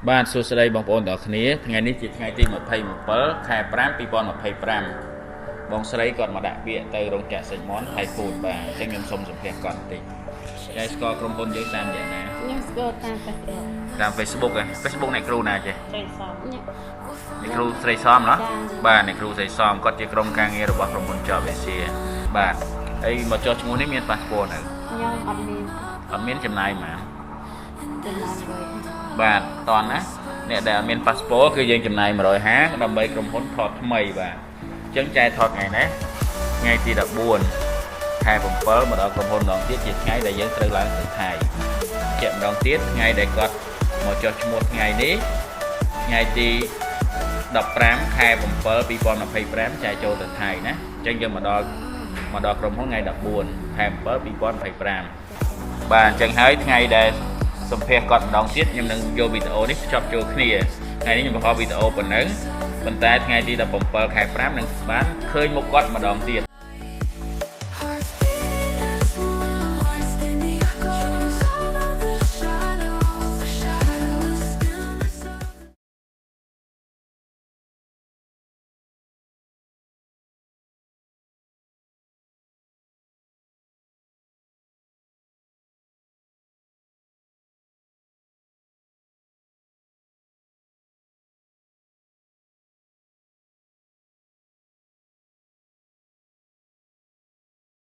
បាទសួស្តីបងប្អូនទាំងអស់គ្នាថ្ងៃនេះជាថ្ងៃទី27ខែ5 2025បងស្រីគាត់មកដាក់ពាក្យទៅរោងចក្រសេចមនថៃហ្វូតបាទអញ្ចឹងខ្ញុំសូមសម្ភាសគាត់បន្តិចចែកស្គាល់ក្រុមហ៊ុនយើងតាមយ៉ាងណាខ្ញុំស្គាល់តាម Facebook ហ៎ Facebook អ្នកគ្រូណាចេះ ស្រីសំអ្នកគ្រូស្រីសំណោះបាទអ្នកគ្រូស្រីសំគាត់ជាក្រុមការងាររបស់ក្រុមហ៊ុន Job Asia បាទហើយមកចុះឈ្មោះនេះមានប៉ាសពតនៅខ្ញុំអត់មានចំណាយហ្មងចំណាយបាទតន់ណាអ្នកដែលអត់មានប៉ាសពតគឺយើងចំណាយ150ដើម្បីក្រុមហ៊ុនថតថ្មីបាទអញ្ចឹងចែកថតថ្ងៃណាថ្ងៃទី14ខែ7មកដល់ក្រុមហ៊ុនម្ដងទៀតជាថ្ងៃដែលយើងត្រូវឡើងទៅថៃជាម្ដងទៀតថ្ងៃដែលគាត់មកចុះឈ្មោះថ្ងៃនេះថ្ងៃទី15ខែ7 2025ចែកចូលទៅថៃណាអញ្ចឹងយើងមកដល់ក្រុមហ៊ុនថ្ងៃ14ខែ7 2025បាទអញ្ចឹងហើយថ្ងៃដែលសម្ភាសគាត់ម្ដងទៀតខ្ញុំនឹងយកវីដេអូនេះភ្ជាប់ចូលគ្នាថ្ងៃនេះខ្ញុំបង្ហោះវីដេអូប៉ុណ្ណឹងប៉ុន្តែថ្ងៃទី17ខែ5នឹងបានឃើញមុខគាត់ម្ដងទៀត